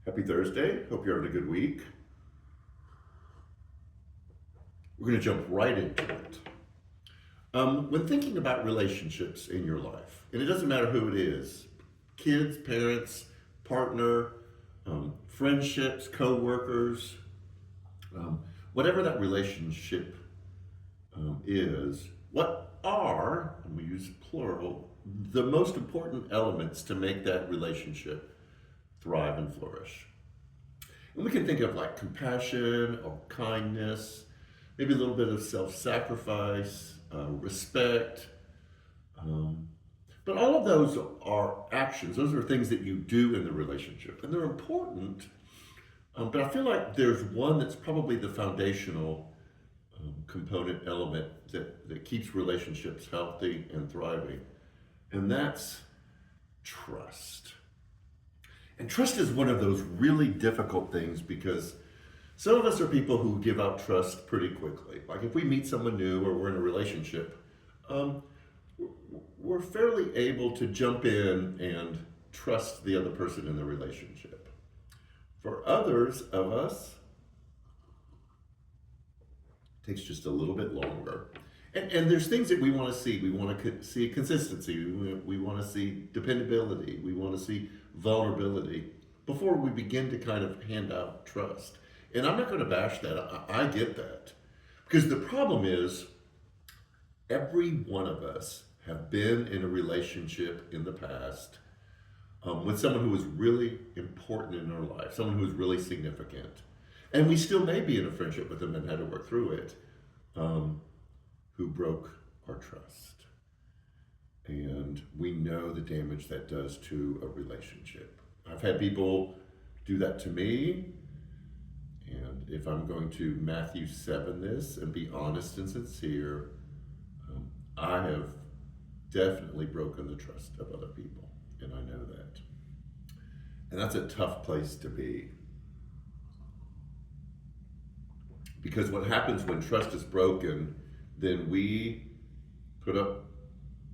Happy Thursday. Hope you're having a good week. We're going to jump right into it. When thinking about relationships in your life, and it doesn't matter who it is, kids, parents, partner, friendships, co workers, whatever that relationship is, what are, and we use plural, the most important elements to make that relationship thrive and flourish? And we can think of like compassion or kindness, maybe a little bit of self sacrifice, respect. Um, but all of those are actions, those are things that you do in the relationship, and they're important. But I feel like there's one that's probably the foundational component element that keeps relationships healthy and thriving, and that's trust. And trust is one of those really difficult things because some of us are people who give out trust pretty quickly. Like if we meet someone new or we're in a relationship, um, we're fairly able to jump in and trust the other person in the relationship. For others of us, it takes just a little bit longer. And there's things that we want to see. We want to see consistency. We want to see dependability. We want to see vulnerability before we begin to kind of hand out trust. And I'm not going to bash that. I get that. Because the problem is, every one of us have been in a relationship in the past with someone who was really important in our life, someone who was really significant. And we still may be in a friendship with them and had to work through it, um, who broke our trust. And we know the damage that does to a relationship. I've had people do that to me. And if I'm going to Matthew 7 this and be honest and sincere, I have definitely broken the trust of other people. And I know that. And that's a tough place to be. Because what happens when trust is broken, then we put up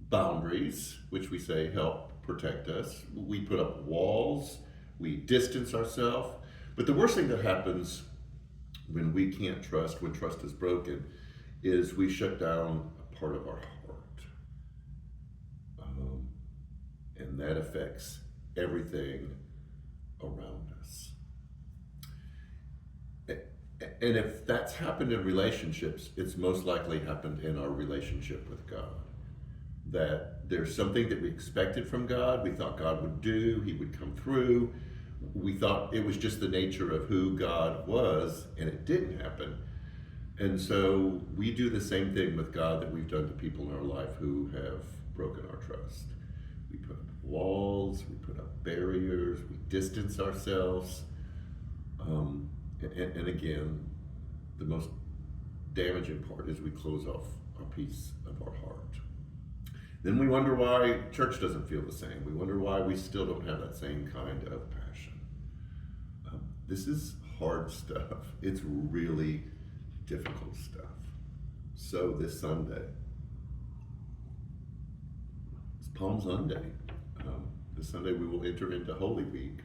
boundaries, which we say help protect us. We put up walls, we distance ourselves. But the worst thing that happens when we can't trust, when trust is broken, is we shut down a part of our heart. And that affects everything around us. And if that's happened in relationships, it's most likely happened in our relationship with God. That there's something that we expected from God, we thought God would do, He would come through. We thought it was just the nature of who God was, and it didn't happen. And so we do the same thing with God that we've done to people in our life who have broken our trust. We put up walls, we put up barriers, we distance ourselves. And again, the most damaging part is we close off a piece of our heart. Then we wonder why church doesn't feel the same. We wonder why we still don't have that same kind of passion. This is hard stuff. It's really difficult stuff. So this Sunday, it's Palm Sunday. This Sunday we will enter into Holy Week.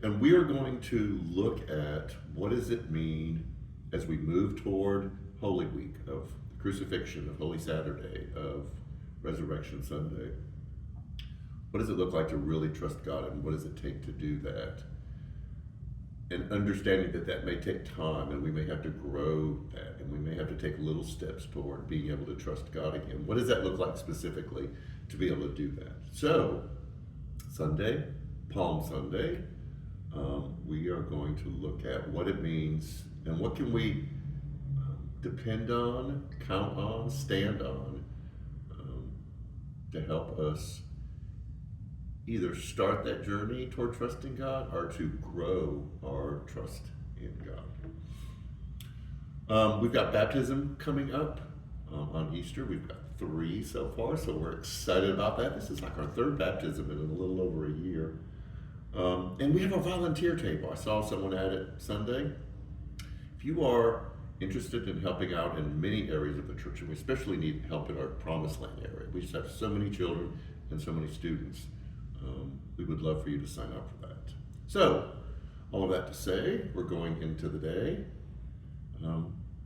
And we are going to look at what does it mean as we move toward Holy Week of the crucifixion, of Holy Saturday, of Resurrection Sunday. What does it look like to really trust God, and what does it take to do that? And understanding that that may take time, and we may have to grow that, and we may have to take little steps toward being able to trust God again. What does that look like specifically to be able to do that? So, Sunday, Palm Sunday, we are going to look at what it means and what can we depend on, count on, stand on to help us either start that journey toward trusting God or to grow our trust in God. We've got baptism coming up on Easter. We've got 3 so far, so we're excited about that. This is like our 3rd baptism in a little over a year. And we have a volunteer table. I saw someone at it Sunday. If you are interested in helping out in many areas of the church, and we especially need help in our Promised Land area, we just have so many children and so many students. We would love for you to sign up for that. So, All of that to say, we're going into the day.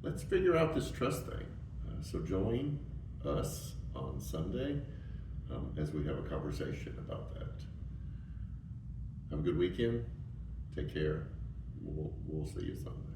Let's figure out this trust thing. So join us on Sunday as we have a conversation about that. Have a good weekend. Take care. We'll see you Sunday.